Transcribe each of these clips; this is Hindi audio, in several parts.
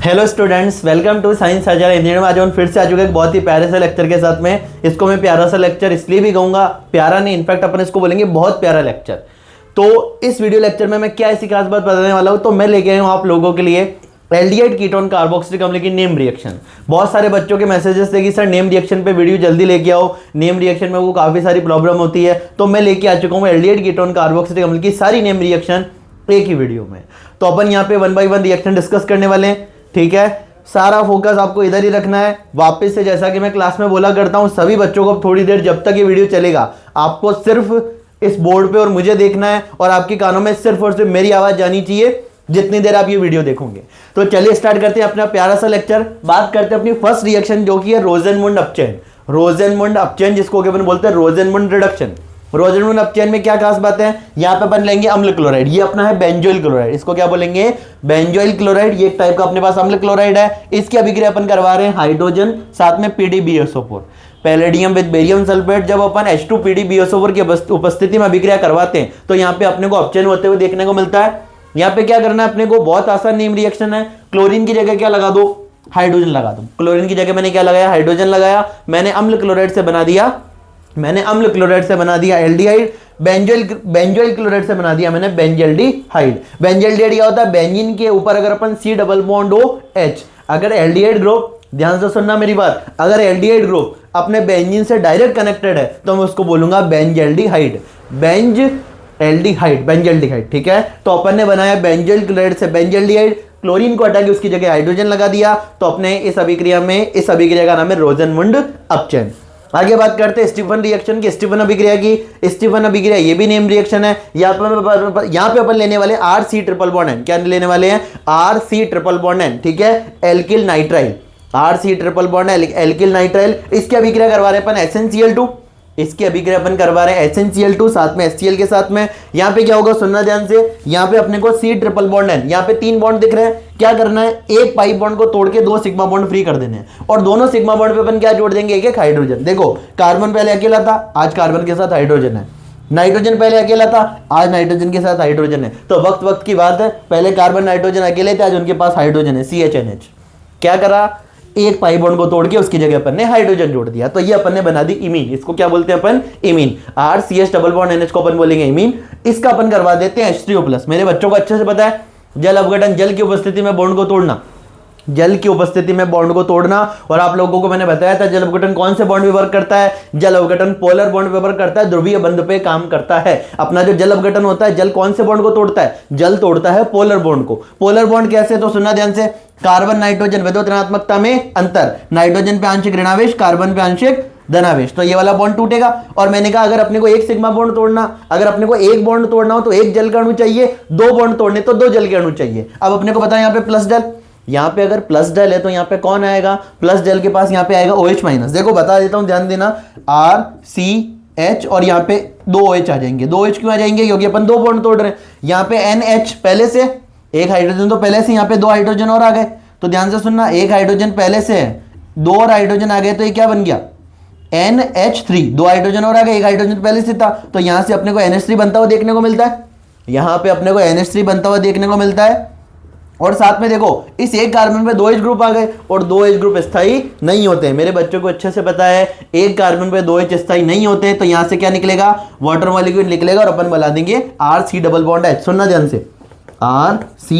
Hello students, welcome to science surger engineer. आज हम फिर से आ चुके एक बहुत ही प्यारे से लेक्चर के साथ में। इसको मैं प्यारा सा लेक्चर इसलिए भी कहूंगा, प्यारा नहीं, इनफैक्ट अपन इसको बोलेंगे बहुत प्यारा लेक्चर। तो इस वीडियो लेक्चर में मैं क्या ऐसी खास बात बताने वाला हूं, तो मैं लेके आया हूं आप लोगों के लिए एल्डिहाइड कीटोन कार्बोक्सिलिक अम्ल की नेम रिएक्शन। बहुत सारे बच्चों के मैसेजेस थे कि सर नेम रिएक्शन पे वीडियो जल्दी लेके आओ, नेम रिएक्शन में वो काफी सारी प्रॉब्लम होती है। तो मैं लेके आ चुका हूं एल्डिहाइड कीटोन कार्बोक्सिलिक अम्ल की सारी नेम रिएक्शन एक ही वीडियो में। तो अपन यहाँ पे 1 बाय 1 रिएक्शन डिस्कस करने वाले हैं, ठीक है। सारा फोकस आपको इधर ही रखना है। वापस से जैसा कि मैं क्लास में बोला करता हूं, सभी बच्चों को थोड़ी देर जब तक ये वीडियो चलेगा आपको सिर्फ इस बोर्ड पे और मुझे देखना है, और आपके कानों में सिर्फ और सिर्फ मेरी आवाज जानी चाहिए जितनी देर आप ये वीडियो देखोगे। तो चलिए स्टार्ट करते हैं अपना प्यारा सा लेक्चर। बात करते हैं अपनी फर्स्ट रिएक्शन, जो कि है रोजेनमुंड अपचयन। रोजेनमुंड अपचयन जिसको अपन बोलते हैं रोजेनमुंड रिडक्शन। रोजेनमुंड अपचयन में क्या खास बात है, यहाँ पे अपन लेंगे अम्ल क्लोराइड। ये अपना है बेंजोइल क्लोराइड, इसको क्या बोलेंगे, बेंजोइल क्लोराइड। ये एक टाइप का अपने पास अम्ल क्लोराइड है। इसकी अभिक्रिया अपन करवा रहे हैं हाइड्रोजन साथ में PdBSO4, palladium with barium sulphate. जब अपन H2PdBSO4 की उपस्थिति में अभिक्रिया करवाते हैं तो यहाँ पे अपने को अपचयन होते हुए देखने को मिलता है। यहाँ पे क्या करना है अपने को, बहुत आसान नेम रिएक्शन है। क्लोरीन की जगह क्या लगा दो, हाइड्रोजन लगा दो। क्लोरीन की जगह मैंने क्या लगाया, हाइड्रोजन लगाया। मैंने अम्ल क्लोराइड से बना दिया एल्डिहाइड। बेंजोइल क्लोराइड से बना दिया मैंने बेंजल्डिहाइड। बेंजल्डिहाइड क्या होता है, बेंजीन के ऊपर अगर अपन C डबल बॉन्ड OH, अगर एल्डिहाइड ग्रुप, ध्यान से सुनना मेरी बात, अगर एल्डिहाइड ग्रुप अपने बेंजीन से डायरेक्ट कनेक्टेड है तो मैं उसको बोलूंगा बेंजल्डिहाइड। बेंजल्डिहाइड, ठीक है। तो अपन ने बनाया बेंजोइल क्लोराइड से बेंजल्डिहाइड, क्लोरीन को हटा के उसकी जगह हाइड्रोजन लगा दिया। तो अपने इस अभिक्रिया का नाम है रोजेनमुंड अपचयन। आगे बात करते हैं स्टीफन रिएक्शन की, स्टीफन अभिक्रिया की। स्टीफन अभिक्रिया ये भी नेम रिएक्शन है। यहाँ पे अपन लेने वाले RC ट्रिपल बॉन्ड N। क्या लेने वाले हैं, RC ट्रिपल बॉन्ड N, ठीक है, alkyl nitrile. RC triple bond alkyl nitrile. इसकी अभिक्रिया करवा रहे हैं अपन HNCl2। इसकी अभिक्रिया अपन करवा रहे हैं HNCl2 साथ में HCl के साथ में। यहाँ पे क्या होगा, सुनना ध्यान से, यहाँ पे अपने को C ट्रिपल बॉन्ड N, यहाँ पे 3 बॉन्ड दिख रहे हैं। क्या करना है, एक पाई बॉन्ड को तोड़ के 2 सिग्मा बॉन्ड फ्री कर देने हैं, और दोनों सिग्मा बॉन्ड पे अपन क्या जोड़ देंगे, एक हाइड्रोजन। देखो कार्बन पहले अकेला था, आज कार्बन के साथ हाइड्रोजन है। नाइट्रोजन पहले अकेला था, आज नाइट्रोजन के साथ हाइड्रोजन है। तो वक्त वक्त की बात है, पहले कार्बन नाइट्रोजन अकेले थे, आज उनके पास हाइड्रोजन है, CHNH। क्या करा, एक पाई बॉन्ड को तोड़ के उसकी जगह अपन ने हाइड्रोजन जोड़ दिया। तो ये अपन ने बना दी इमीन। इसको क्या बोलते हैं अपन, I mean. RCH double bond NH को अपन बोलेंगे इमीन। इसका अपन करवा देते हैं H3O+। मेरे बच्चों को अच्छे से पता है, जल अपघटन, जल की उपस्थिति में बॉन्ड को तोड़ना, जल की उपस्थिति में बॉन्ड को तोड़ना। और आप लोगों को मैंने बताया था जल अपघटन कौन से बॉन्ड पे वर्क करता है, जल अपघटन पोलर बॉन्ड पे वर्क करता है, ध्रुवीय बंध पे काम करता है। अपना जो जल अपघटन होता है, जल कौन से बॉन्ड को तोड़ता है, जल तोड़ता है पोलर बॉन्ड को। पोलर बॉन्ड कैसे, तो सुनना ध्यान से, कार्बन नाइट्रोजन विद्युत ऋणात्मकता में अंतर, नाइट्रोजन पे आंशिक ऋणावेश, कार्बन पे आंशिक धनावेश, तो ये वाला बॉन्ड टूटेगा। और मैंने कहा अगर अपने को एक सिग्मा बॉन्ड तोड़ना, अगर अपने को एक बॉन्ड तोड़ना हो तो एक जल का अणु चाहिए, 2 बॉन्ड तोड़ने तो 2 जल के अणु चाहिए। अब अपने को पता है यहाँ पे प्लस जल, यहाँ पे अगर प्लस जल है तो यहाँ पे कौन आएगा, प्लस जल के पास यहाँ पे आएगा OH-। देखो बता देता हूं, ध्यान देना, RCH और यहाँ पे 2 OH आ जाएंगे। 2 OH क्यों आ जाएंगे, क्योंकि अपन 2 बॉन्ड तोड़ रहे हैं। यहाँ पे NH पहले से, एक हाइड्रोजन तो पहले से, यहाँ पे 2 हाइड्रोजन और आ गए। तो ध्यान से सुनना, एक हाइड्रोजन पहले से है, 2 और हाइड्रोजन आ गए, तो ये क्या बन गया, NH3। 2 हाइड्रोजन और आ गए, एक हाइड्रोजन पहले से था, तो यहां से अपने को NH3 बनता हुआ देखने को मिलता है। यहां पे अपने को NH3 बनता हुआ देखने को मिलता है। और साथ में देखो इस एक कार्बन पे 2 H ग्रुप आ गए, और 2 H ग्रुप स्थायी नहीं होते। मेरे बच्चों को अच्छे से पता है, एक कार्बन पे 2 H स्थायी नहीं होते। तो यहां से क्या निकलेगा, वाटर मॉलिक्यूल निकलेगा, और अपन बना देंगे RC डबल बॉन्ड H। सुनना ध्यान से, RC,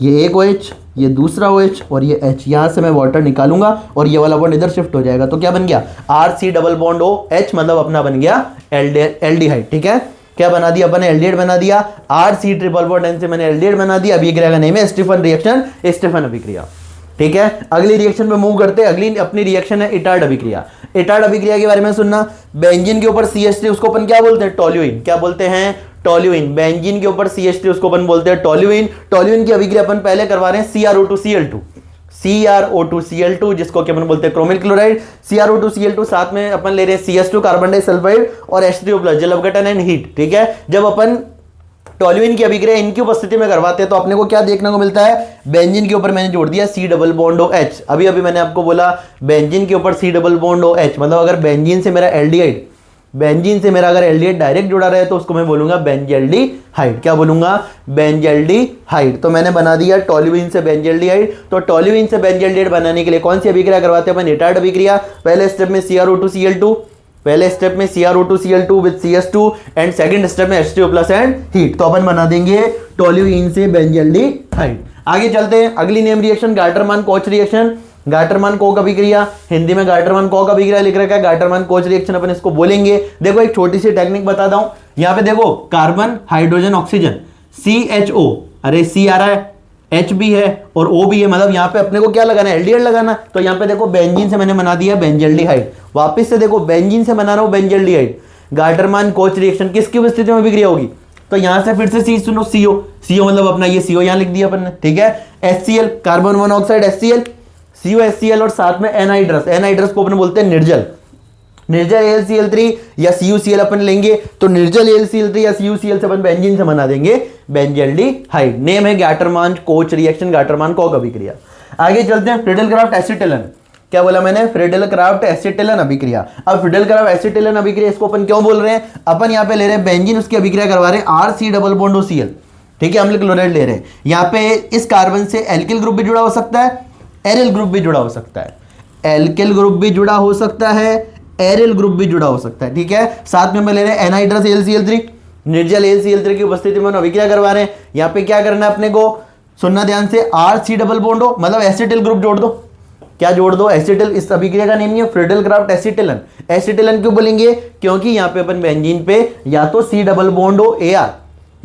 ये एक OH, ये दूसरा OH, और ये H। यहां से मैं वाटर निकालूंगा और ये वाला बॉन्ड इधर शिफ्ट हो जाएगा। तो क्या बन गया, RC डबल बॉन्ड OH, मतलब अपना बन गया एल्डिहाइड, ठीक है। क्या बना दिया अपन ने, एल्डिहाइड बना दिया। RC ट्रिपल बॉन्ड N से मैंने एल्डिहाइड बना दिया। अभिक्रिया का नेम है स्टीफन रिएक्शन, स्टीफन अभिक्रिया, ठीक है। अगली रिएक्शन पे मूव करते हैं। अगली अपनी रिएक्शन है इटार्ड अभिक्रिया। इटार्ड अभिक्रिया के बारे में सुनना, बेंजीन के ऊपर CH3, उसको अपन क्या बोलते हैं, टोल्यूइन। क्या बोलते हैं, टोल्यूइन। बेंजीन के ऊपर CH3, उसको अपन बोलते हैं टोल्यूइन। टोल्यूइन की अभिक्रिया अपन पहले करवा रहे हैं CrO2Cl2, जिसको कि अपन बोलते हैं क्रोमिल क्लोराइड। CrO2Cl2 साथ में अपन ले रहे हैं CS2 कार्बन डाइसल्फाइड और H3O+, जल अपघटन एंड हीट, ठीक है। जब अपन टोल्यूइन की अभिक्रिया इनकी उपस्थिति में करवाते हैं तो अपने को क्या देखने को मिलता है, बेंजीन के ऊपर मैंने जोड़ दिया C डबल बॉन्ड OH। अभी मैंने आपको बोला बेंजीन के ऊपर C डबल बॉन्ड OH, मतलब अगर बेंजीन से मेरा एल्डिहाइड बेंजीन से मेरा अगर एल्डिहाइड डायरेक्ट जुड़ा रहे तो उसको मैं बोलूंगा बेंजल्डिहाइड। क्या बोलूंगा? बेंजल्डिहाइड। तो मैंने बना दिया टोल्यूइन से बेंजल्डिहाइड। तो टोल्यूइन से बेंजल्डिहाइड बनाने के लिए कौन सी अभिक्रिया करवाते हैं अपन? रिटायर्ड अभिक्रिया। पहले स्टेप में CrO2Cl2, पहले स्टेप में CrO2Cl2 with CS2 and second step में H2O प्लस एंड हीट। तो अपन बना देंगे टोल्यूइन से बेंजल्डिहाइड। आगे चलते हैं, अगली name reaction Gattermann coach reaction. Gattermann Coke अभिक्रिया, हिंदी में गाटरमान कोक अभिक्रिया लिख रखा है, गाटरमान कोच रिएक्शन अपन इसको बोलेंगे। देखो एक छोटी सी टेक्निक बताता हूं, यहां पे देखो कार्बन हाइड्रोजन ऑक्सीजन CHO, अरे C आ रहा है, H भी है और O भी है, मतलब यहाँ पे अपने को क्या लगाना है? एल्डिहाइड लगाना। तो यहाँ पे देखो बेंजीन से मैंने बना दिया बेंजल्डिहाइड। वापस से देखो बेंजीन से बना रहा हूं बेंजल्डिहाइड। गाटरमान कोच रिएक्शन किसकी उपस्थिति में अभिक्रिया होगी? तो यहां से फिर से सी सुनो, CO मतलब अपना ये CO यहां लिख दिया अपन ने, ठीक है। HCl carbon monoxide HCl, CuHCl और साथ में एनहाइड्रस। एनहाइड्रस को अपन बोलते हैं निर्जल। निर्जल AlCl3 या CuCl अपन लेंगे, तो निर्जल AlCl3 या CuCl से अपन बेंजीन से बना देंगे बेंजल्डिहाइड। नेम है Gattermann coach reaction, Gattermann Coke अभिक्रिया। आगे चलते हैं, फ्रीडल-क्राफ्ट एसिटिलन। क्या बोला मैंने? फ्रीडल-क्राफ्ट एसिटिलन अभिक्रिया। अब फ्रीडल-क्राफ्ट एसिटिलन अभिक्रिया इसको अपन क्यों बोल रहे हैं? अपन यहाँ पे ले रहे हैं बेंजीन, उसकी अभिक्रिया करवा रहे हैं RC डबल बॉन्ड OCl, ठीक है, अम्ल क्लोराइड ले रहे हैं। यहाँ पे इस कार्बन से एल्किल ग्रुप भी जुड़ा हो सकता है, एरिल ग्रुप भी जुड़ा हो सकता है। एल्किल ग्रुप भी जुड़ा हो सकता है, एरिल ग्रुप भी जुड़ा हो सकता है, ठीक है। साथ में मैं ले रहे हैं एनहाइड्रस AlCl3, निर्जल AlCl3 की उपस्थिति में अभिक्रिया करवा रहे हैं। यहाँ पे क्या करना है अपने को? सुनना ध्यान से, RC डबल बॉन्ड हो मतलब एसिटिल ग्रुप जोड़ दो। क्या जोड़ दो? एसिटिल। इस अभिक्रिया का नेम है फ्रीडल-क्राफ्ट एसिटिलन। एसिटिलन क्यों बोलेंगे? क्योंकि यहाँ पे अपन बेंजीन पे या तो C डबल बॉन्ड हो AR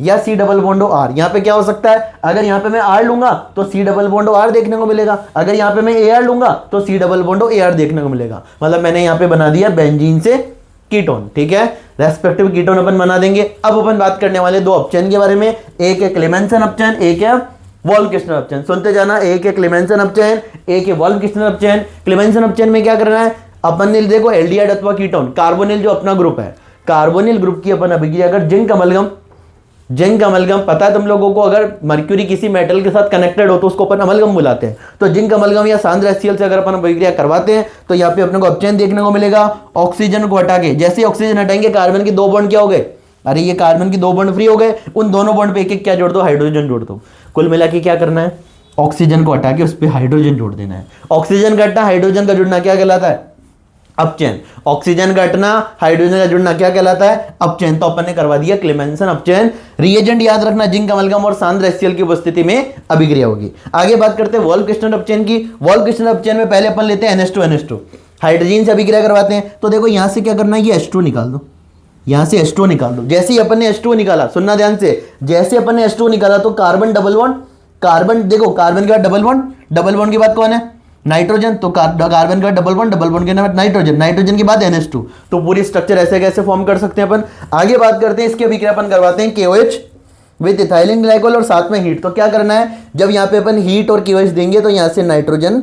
या C डबल बॉन्ड R। यहाँ पे क्या हो सकता है? अगर यहाँ पे मैं R लूंगा तो C डबल बॉन्ड R देखने को मिलेगा, अगर यहाँ पे मैं AR लूंगा तो C डबल बॉन्ड AR देखने को मिलेगा। मतलब मैंने यहाँ पे बना दिया बेंजीन से कीटोन, ठीक है। रेस्पेक्टिव कीटोन अपन बना देंगे। अब अपन बात करने वाले दो अपचयन के बारे में, एक है क्लेमेंसन अपचयन, एक है वोल्फ-किस्टनर अपचयन। सुनते जाना, एक है क्लेमेंसन अपचयन, एक है वोल्फ-किस्टनर अपचयन। क्लेमेंसन अपचयन में क्या करना है? अपन ने देखो एल्डिहाइड अथवा कीटोन, कार्बोनिल जो अपना ग्रुप है, कार्बोनिल ग्रुप की अपन अभिक्रिया अगर जिंक अमलगम पता है तुम लोगों को, अगर मर्क्यूरी किसी मेटल के साथ कनेक्टेड हो तो उसको अपन अमलगम बुलाते हैं। तो जिंक अमलगम या सांद्र HCl से अगर अपन अभिक्रिया करवाते हैं तो यहाँ पे अपने को अपचयन देखने को मिलेगा। ऑक्सीजन को हटा के, जैसे ऑक्सीजन हटाएंगे कार्बन की 2 बॉन्ड क्या हो गए? अरे ये कार्बन की 2 बॉन्ड फ्री हो गए, उन दोनों बॉन्ड पे एक-एक क्या जोड़ दो? हाइड्रोजन जोड़ दो। कुल मिला के क्या करना है? ऑक्सीजन को हटा के उस पर हाइड्रोजन जोड़ देना है। ऑक्सीजन का हटना, हाइड्रोजन का जुड़ना क्या कहलाता है? अपचयन। ऑक्सीजन का हटना, हाइड्रोजन का जुड़ना क्या कहलाता है? अपचयन। तो अपन ने करवा दिया क्लेमेंसन अपचयन। रिएजेंट याद रखना, जिंक अमलगम और सांद्र HCl की उपस्थिति में अभिक्रिया होगी। आगे बात करते हैं वोल्फ-किस्टनर अपचयन की। वोल्फ-किस्टनर अपचयन में पहले अपन लेते हैं NH2 हाइड्रोजन से अभिक्रिया करवाते हैं। तो देखो यहां से क्या करना है? ये H2 निकाल दो, यहां से H2 निकाल दो। जैसे ही अपन ने H2 निकाला, सुनना ध्यान से, जैसे अपन ने H2 निकाला तो कार्बन डबल बॉन्ड, कार्बन देखो कार्बन के बाद डबल बॉन्ड के बाद कौन है? नाइट्रोजन। तो कार्बन का डबल बॉन्ड के बाद नाइट्रोजन, नाइट्रोजन के बाद NH2। तो पूरी स्ट्रक्चर ऐसे कैसे फॉर्म कर सकते हैं अपन? आगे बात करते हैं, इसकी अभिक्रिया अपन करवाते हैं KOH विद इथाइलिन ग्लाइकोल और साथ में हीट। तो क्या करना है? जब यहाँ पे अपन हीट और KOH देंगे तो यहाँ से नाइट्रोजन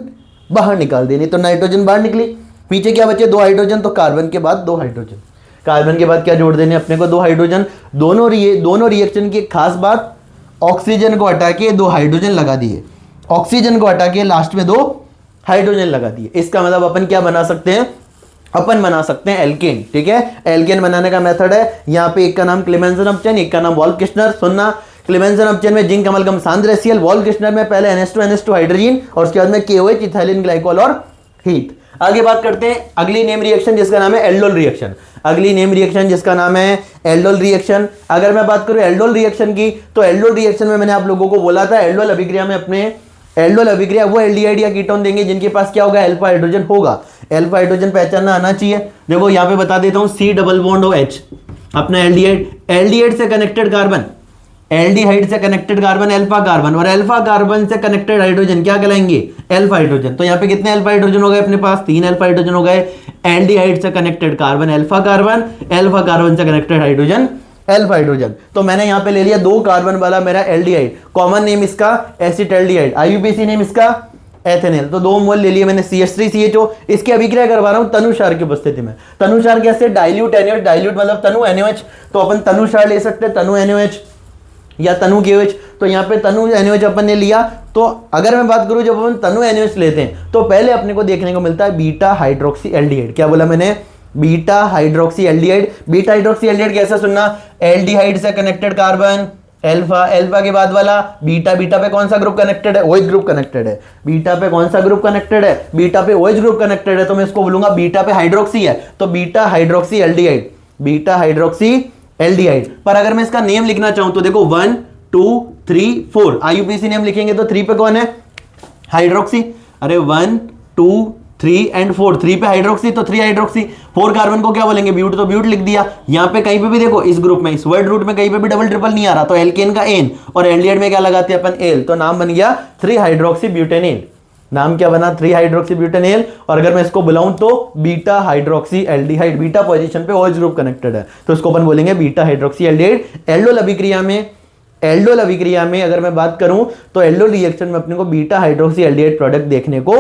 बाहर निकाल देनी। तो नाइट्रोजन बाहर निकली, पीछे क्या बचे? 2 हाइड्रोजन। तो कार्बन के बाद 2 हाइड्रोजन, कार्बन के बाद क्या जोड़ देने अपने को? 2 हाइड्रोजन। दोनों रिएक्शन की खास बात, ऑक्सीजन को हटा के 2 हाइड्रोजन लगा दिए, ऑक्सीजन को हटा के लास्ट में 2 हाइड्रोजन लगा दिए। इसका मतलब अपन क्या बना सकते हैं? अपन बना सकते हैं एल्केन, ठीक है। एल्केन बनाने का मेथड है, यहाँ पे एक का नाम क्लेमेंसन अपचयन, एक का नाम वोल्फ-किस्टनर। सुनना, क्लेमेंसन अपचयन में जिंक अमलगम सांद्र HCl, वोल्फ-किस्टनर में पहले NH2 हाइड्रोजन और उसके बाद में KOH इथाइलिन ग्लाइकोल और हीट। आगे बात करते हैं अगली नेम रिएक्शन जिसका नाम है एल्डोल रिएक्शन। अगली नेम रिएक्शन जिसका नाम है एल्डोल रिएक्शन। अगर मैं बात करूं एल्डोल रिएक्शन की, तो एल्डोल रिएक्शन में मैंने आप लोगों को बोला था, एल्डोल अभिक्रिया में अपने एल्डोल अभिक्रिया वो एल्डिहाइड या कीटोन देंगे जिनके पास क्या होगा? अल्फा हाइड्रोजन होगा। अल्फा हाइड्रोजन पहचानना आना चाहिए। देखो यहाँ पे बता देता हूं, C डबल बॉन्ड हो H, अपना एल्डिहाइड से कनेक्टेड कार्बन, एल्डिहाइड से कनेक्टेड कार्बन अल्फा कार्बन, और अल्फा कार्बन से कनेक्टेड हाइड्रोजन क्या कहलाएंगे? Alpha hydrogen. तो यहाँ पे कितने अल्फा हाइड्रोजन हो गए अपने पास? 3 अल्फा हाइड्रोजन हो गए। एल्डिहाइड से कनेक्टेड कार्बन अल्फा कार्बन से कनेक्टेड हाइड्रोजन अल्फा हाइड्रोजन। तो मैंने यहाँ पे ले लिया 2 कार्बन वाला मेरा एल्डिहाइड, कॉमन नेम इसका एसिटाल्डिहाइड, IUPAC नेम इसका एथेनॉल। तो 2 मोल ले लिए मैंने CH3CHO। इसकी अभिक्रिया करवा रहा हूं तनुसार की उपस्थिति में। तनुसार कैसे? डाइल्यूट NaOH, डाइल्यूट मतलब तनु NaOH। तो अपन तनुसार ले सकते हैं, तनु NaOH या तनु KOH। तो यहाँ पे तनु NaOH अपन ने लिया। तो अगर मैं बात करूं, जब अपन तनु NaOH लेते हैं तो पहले अपने को देखने को मिलता है बीटा हाइड्रोक्सी एल्डिहाइड। क्या बोला मैंने? Beta hydroxy aldehyde. Beta hydroxy aldehyde कैसा सुनना, एल्डिहाइड से कनेक्टेड कार्बन अल्फा, अल्फा के बाद वाला बीटा, बीटा पे कौन सा ग्रुप कनेक्टेड है, OH ग्रुप कनेक्टेड है। बीटा पे कौन सा ग्रुप कनेक्टेड है, बीटा पे OH ग्रुप कनेक्टेड है, तो मैं इसको बोलूंगा बीटा पे हाइड्रोक्सी है, तो beta hydroxy aldehyde, beta hydroxy aldehyde. पर अगर मैं इसका नेम लिखना चाहूं तो देखो 1 2 3 4 IUPAC नेम लिखेंगे तो 3 पे कौन है, हाइड्रोक्सी। अरे 1 2 3 एंड 4, 3 पे हाइड्रोक्सी तो 3 हाइड्रोक्सी। 4 कार्बन को क्या बोलेंगे, ब्यूट, तो ब्यूट लिख दिया। यहाँ पे कहीं पे भी देखो इस ग्रुप में, इस वर्ड रूट में कहीं पे भी डबल ट्रिपल नहीं आ रहा, तो एल्केन का एन, और एल्डिहाइड में क्या लगाते हैं अपन, एल, तो नाम बन गया 3 हाइड्रोक्सी ब्यूटेनेल। नाम क्या बना, 3 हाइड्रोक्सी ब्यूटेनेल। और अगर मैं इसको बुलाऊं तो beta hydroxy aldehyde, beta position पे OH ग्रुप कनेक्टेड है, तो इसको अपन बोलेंगे बीटा हाइड्रोक्सी एल्डिहाइड। एल्डोल अभिक्रिया में, एल्डोल अभिक्रिया में अगर मैं बात करूं तो एल्डोल रिएक्शन में अपने को बीटा हाइड्रोक्सी एल्डिहाइड प्रोडक्ट देखने को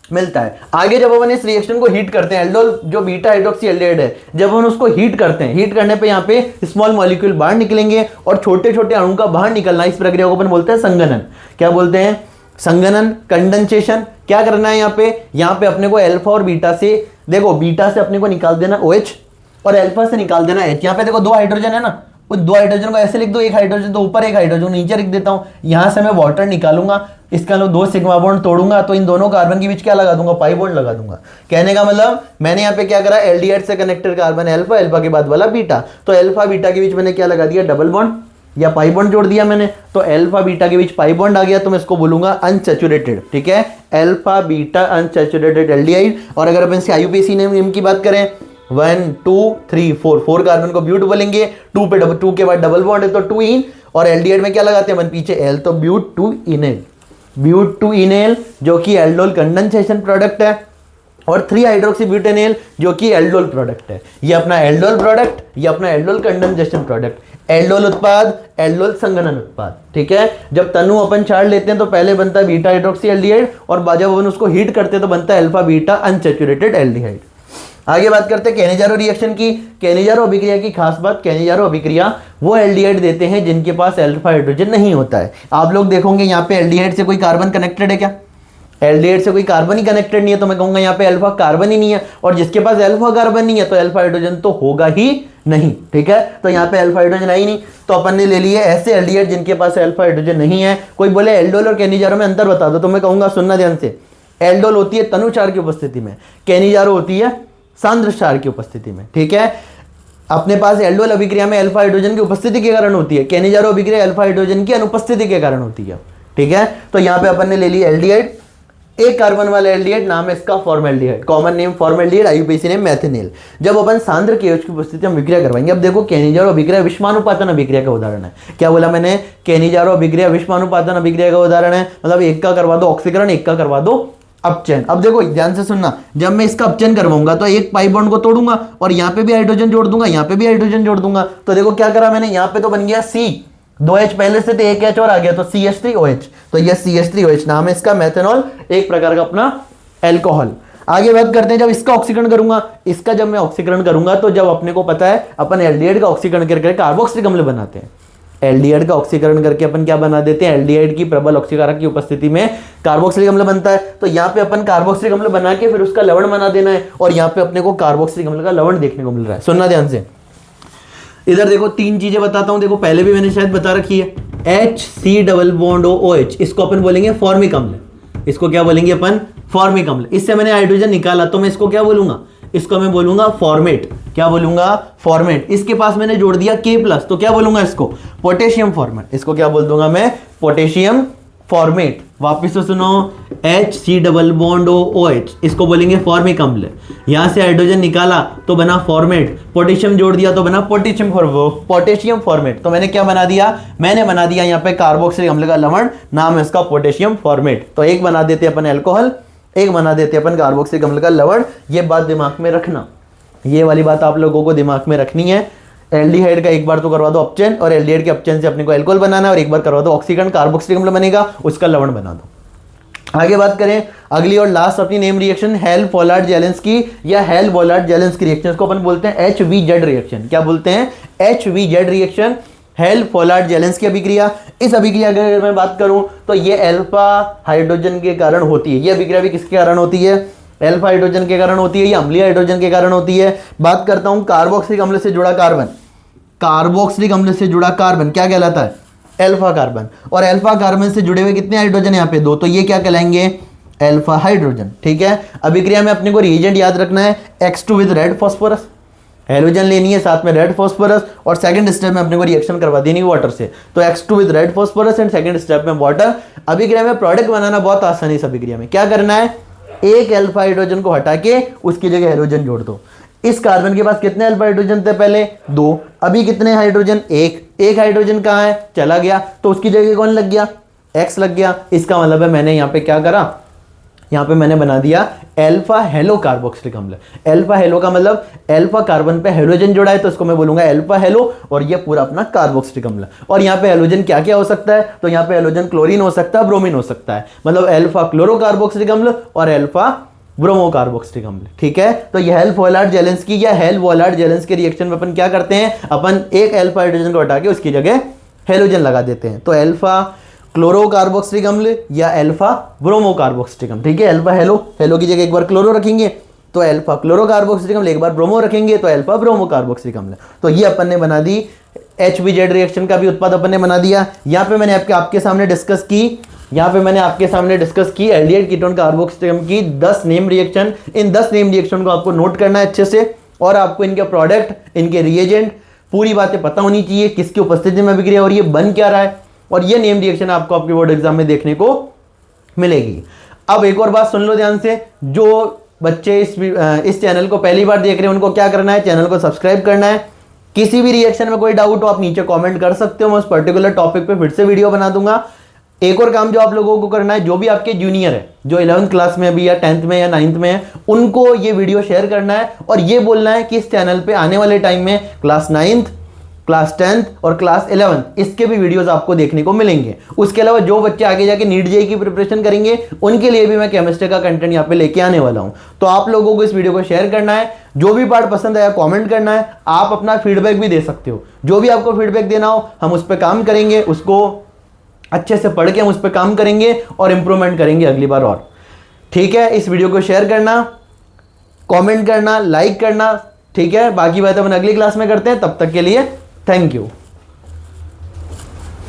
मिलता है। आगे जब अपन इस रिएक्शन को हीट करते हैं, एल्डोल जो बीटा हाइड्रोक्सी एल्डिहाइड है, जब हम उसको हीट करते हैं, हीट करने पे यहाँ पे स्मॉल मॉलिक्यूल बाहर निकलेंगे और छोटे छोटे अणु का बाहर निकलना, इस प्रक्रिया को अपन बोलते हैं संघनन। क्या बोलते हैं, संघनन, कंडेंसेशन। क्या करना है यहाँ पे अपने को अल्फा और बीटा से, देखो बीटा से अपने को निकाल देना OH और अल्फा से निकाल देना H। यहाँ पे देखो 2 हाइड्रोजन है ना, उस 2 हाइड्रोजन को ऐसे लिख दो, एक हाइड्रोजन तो ऊपर, एक हाइड्रोजन नीचे लिख देता हूं। यहां से मैं वाटर निकालूंगा, इसका लो 2 सिग्मा बॉन्ड तोड़ूंगा, तो इन दोनों कार्बन के बीच क्या लगा दूंगा, पाई बॉन्ड लगा दूंगा। कहने का मतलब मैंने यहाँ पे क्या करा, एल्डिहाइड से कनेक्टेड कार्बन अल्फा, अल्फा के बाद वाला बीटा, तो अल्फा बीटा के बीच मैंने क्या लगा दिया, डबल बॉन्ड या पाई बॉन्ड जोड़ दिया मैंने, तो अल्फा बीटा के बीच पाई बॉन्ड आ गया, तो मैं इसको बोलूंगा अनसैचुरेटेड। ठीक है, अल्फा बीटा अनसैचुरेटेड एल्डिहाइड। और अगर अपन इसके IUPAC नेम की बात करें, 1 2 3 4 कार्बन को ब्यूट बोलेंगे, 2 के बाद डबल बॉन्ड है तो 2 इन, और एल्डिहाइड में क्या लगाते हैं अपन पीछे एल, तो ब्यूट 2 इनेल, ब्यूट 2 इनेल जो कि एल्डोल कंडेंसेशन प्रोडक्ट है, और 3 हाइड्रोक्सी ब्यूटेनेल जो कि एल्डोल प्रोडक्ट है। ये अपना एल्डोल प्रोडक्ट, ये अपना एल्डोल कंडेंसेशन प्रोडक्ट, एल्डोल उत्पाद, एल्डोल संघनन उत्पाद। ठीक है, जब तनु अपन छाड़ लेते हैं तो पहले बनता है बीटा हाइड्रोक्सी एल्डिहाइड, और जब अपन उसको हीट करते हैं तो बनता है अल्फा बीटा अनसैचुरेटेड एल्डिहाइड। आगे बात करते हैं कैनिजारो रिएक्शन की। कैनिजारो अभिक्रिया की खास बात, कैनिजारो अभिक्रिया वो एल्डिहाइड देते हैं जिनके पास अल्फा हाइड्रोजन नहीं होता है। आप लोग देखोगे यहाँ पे एल्डिहाइड से कोई कार्बन कनेक्टेड है क्या, एल्डिहाइड से कोई कार्बन ही कनेक्टेड नहीं है, तो मैं कहूंगा यहाँ पे अल्फा कार्बन ही नहीं है, और जिसके पास अल्फा कार्बन नहीं है तो अल्फा हाइड्रोजन तो होगा ही नहीं। ठीक है, तो यहाँ पे अल्फा हाइड्रोजन है ही नहीं, तो अपन ने ले लिए ऐसे एल्डिहाइड जिनके पास अल्फा हाइड्रोजन नहीं है। कोई बोले एल्डोल और कैनिजारो में अंतर बता दो, तो मैं कहूंगा सुनना ध्यान से, एल्डोल होती है तनु क्षार की उपस्थिति में, कैनिजारो होती है सांद्र क्षार की उपस्थिति में। ठीक है, अपने पास एल्डोल अभिक्रिया में अल्फा हाइड्रोजन की उपस्थिति के कारण होती है, कैनिजारो अभिक्रिया अल्फा हाइड्रोजन की अनुपस्थिति के कारण होती है। ठीक है, तो यहाँ पे अपन ने ले ली एल्डिहाइड, एक कार्बन वाला एल्डिहाइड, नाम है इसका formaldehyde, common name formaldehyde, IUPAC name methanal. जब अपन सांद्र KOH की उपस्थिति में अभिक्रिया करवाएंगे, अब देखो कैनिजारो अभिक्रिया विषमानुपातन अभिक्रिया का उदाहरण है। क्या बोला मैंने, कैनिजारो अभिक्रिया विषमानुपातन अभिक्रिया का उदाहरण है, मतलब एक का करवा दो ऑक्सीकरण, एक का करवा दो अपचयन। अब देखो ध्यान से सुनना, जब मैं इसका अपचयन करवाऊंगा तो एक पाई बॉन्ड को तोड़ूंगा और यहाँ पे भी हाइड्रोजन जोड़ दूंगा, यहाँ पे भी हाइड्रोजन जोड़ दूंगा, तो देखो क्या करा मैंने, यहाँ पे तो बन गया C, 2H पहले से थे, एक H और आ गया, तो CH3OH, तो ये CH3OH नाम है इसका, मेथनॉल, एक प्रकार का अपना एल्कोहल। आगे बात करते हैं, जब इसका ऑक्सीकरण करूंगा, इसका जब मैं ऑक्सीकरण करूंगा तो जब अपने को पता है अपन एल्डिहाइड का ऑक्सीकरण करके कार्बोक्सिलिक अम्ल बनाते हैं, एल्डिहाइड का ऑक्सीकरण करके अपन क्या बना देते हैं, एल्डिहाइड की प्रबल ऑक्सीकारक की उपस्थिति में कार्बोक्सिलिक अम्ल बनता है, तो यहाँ पे अपन कार्बोक्सिलिक अम्ल बना के फिर उसका लवण बना देना है, और यहाँ पे अपने को कार्बोक्सिलिक अम्ल का लवण देखने को मिल रहा है। सुनना ध्यान से, इधर देखो 3 चीजें बताता हूं, देखो पहले भी मैंने शायद बता रखी है, HC+OH, इसको अपन बोलेंगे फॉर्मिक अम्ल, इसको क्या बोलेंगे अपन, फॉर्मिक अम्ल। इससे मैंने हाइड्रोजन निकाला तो मैं इसको क्या बोलूंगा, इसको मैं बोलूंगा फॉर्मेट। क्या बोलूंगा, फॉर्मेट। इसके पास मैंने जोड़ दिया K+, तो क्या बोलूंगा इसको, पोटेशियम फॉर्मेट। इसको क्या बोल दूंगा मैं, पोटेशियम फॉर्मेट। वापिस तो सुनो, HC+OH, इसको बोलेंगे फॉर्मिक अम्ल। यहां से हाइड्रोजन निकाला तो बना फॉर्मेट, पोटेशियम जोड़ दिया तो बना पोटेशियम फॉर्मेट। तो मैंने क्या बना दिया, मैंने बना दिया यहाँ पे कार्बोक्सिलिक अम्ल का लवण, नाम है इसका पोटेशियम फॉर्मेट। तो एक बना देते अपन एल्कोहल, एक बना देते अपन कार्बोक्सिलिक अम्ल का लवण। ये बात दिमाग में रखना, ये वाली बात आप लोगों को दिमाग में रखनी है। एल्डिहाइड का एक बार तो करवा दो अपचयन, और एल्डिहाइड के अपचयन से अपने को एल्कोहल बनाना है, और एक बार करवा दो ऑक्सीकरण, कार्बोक्सिलिक अम्ल बनेगा, उसका लवण बना दो। आगे बात करें, अगली और लास्ट अपनी नेम रिएक्शन हेल-पोलार्ड-जेलेंस्की या हेल-वोलार्ड-जेलेंस्की रिएक्शन, इसको अपन बोलते हैं HVZ रिएक्शन। क्या बोलते हैं, HVZ रिएक्शन, हेल-पोलार्ड-जेलेंस्की अभिक्रिया। इस अभिक्रिया की अगर मैं बात करूं तो ये अल्फा हाइड्रोजन के कारण होती है। ये अभिक्रिया भी किसके कारण होती है, अल्फा हाइड्रोजन के कारण होती है या अम्लीय हाइड्रोजन के कारण होती है। बात करता हूं कार्बोक्सिलिक अम्ल से जुड़ा कार्बन, कार्बोक्सिलिक अम्ल से जुड़ा कार्बन क्या कहलाता है, अल्फा कार्बन। और अल्फा कार्बन से जुड़े हुए कितने हाइड्रोजन यहाँ पे, 2, तो ये क्या कहलाएंगे, अल्फा हाइड्रोजन। ठीक है, अभिक्रिया में अपने को रिएजेंट याद रखना है X2 with red phosphorus, halogen लेनी है साथ में रेड फॉस्फोरस, और सेकंड स्टेप में अपने को रिएक्शन करवा देनी है वाटर से, तो X2 with red phosphorus and second step में वाटर। अभिक्रिया में प्रोडक्ट बनाना बहुत आसान है। इस अभिक्रिया में क्या करना है, एक अल्फा हाइड्रोजन को हटा के उसकी जगह हेलोजन जोड़ दो। इस कार्बन के पास कितने अल्फा हाइड्रोजन थे पहले, 2, अभी कितने हाइड्रोजन, एक हाइड्रोजन कहाँ है, चला गया, तो उसकी जगह कौन लग गया, X लग गया। इसका मतलब है मैंने यहाँ पे क्या करा, यहाँ पे मैंने बना दिया अल्फा हेलो कार्बोक्सिलिक अम्ल। अल्फा हेलो का मतलब अल्फा कार्बन पे हेलोजन जोड़ा है, तो इसको मैं बोलूंगा अल्फा हेलो, और ये पूरा अपना कार्बोक्सिलिक अम्ल। और यहाँ पे हेलोजन क्या क्या हो सकता है, तो यहाँ पे हेलोजन क्लोरीन हो सकता है, ब्रोमीन हो सकता है, मतलब अल्फा क्लोरो कार्बोक्सिलिक अम्ल और अल्फा ब्रोमो कार्बोक्सिलिक अम्ल। ठीक है, तो ये हेल्फ-वॉलार्ड-जेलेंस्की या हेल्फ-वॉलार्ड-जेलेंस्की रिएक्शन में अपन क्या करते हैं, अपन एक अल्फा हाइड्रोजन को हटा के उसकी जगह हेलोजन लगा देते हैं, तो अल्फा क्लोरो कार्बोक्सिलिक अम्ल या अल्फा ब्रोमो कार्बोक्सिलिक अम्ल। ठीक है, अल्फा हेलो, हेलो की जगह एक बार क्लोरो रखेंगे तो अल्फा क्लोरो कार्बोक्सिलिक अम्ल, एक बार ब्रोमो रखेंगे तो अल्फा ब्रोमो कार्बोक्सिलिक अम्ल। तो ये अपन ने बना दी HBZ रिएक्शन का भी उत्पाद अपन ने बना दिया। यहाँ पे मैंने आपके सामने डिस्कस की एल्डिहाइड कीटोन कार्बोक्सिलिक अम्ल की 10 नेम रिएक्शन। इन 10 नेम रिएक्शन को आपको नोट करना है अच्छे से, और आपको इनके प्रोडक्ट, इनके रिएजेंट, पूरी बातें पता होनी चाहिए, किसकी उपस्थिति में अभिक्रिया हो रही है, बन क्या रहा है, और ये नेम रिएक्शन आपको आपके बोर्ड एग्जाम में देखने को मिलेगी। अब एक और बात सुन लो ध्यान से, जो बच्चे इस चैनल को पहली बार देख रहे हैं उनको क्या करना है, चैनल को सब्सक्राइब करना है। किसी भी रिएक्शन में कोई डाउट हो आप नीचे कमेंट कर सकते हो, मैं उस पर्टिकुलर टॉपिक पे फिर से वीडियो बना दूंगा। एक और काम जो आप लोगों को करना है, जो भी आपके जूनियर है, जो 11th क्लास में अभी या 10th में या 9th में है, उनको ये वीडियो शेयर करना है और ये बोलना है कि इस चैनल पे आने वाले टाइम में क्लास 9th, क्लास 10th और क्लास 11th इसके भी वीडियोस आपको देखने को मिलेंगे। उसके अलावा जो बच्चे आगे जाके नीट जेईई की प्रिपरेशन करेंगे उनके लिए भी मैं केमिस्ट्री का कंटेंट यहाँ पे लेके आने वाला हूँ। तो आप लोगों को इस वीडियो को शेयर करना है, जो भी पार्ट पसंद आया कमेंट करना है, आप अपना फीडबैक भी दे सकते हो, जो भी आपको फीडबैक देना हो हम उस पर काम करेंगे, उसको अच्छे से पढ़ के हम उस पर काम करेंगे और इंप्रूवमेंट करेंगे अगली बार और। ठीक है, इस वीडियो को शेयर करना, कमेंट करना, लाइक करना। ठीक है, बाकी बात अपन अगली क्लास में करते हैं, तब तक के लिए थैंक यू।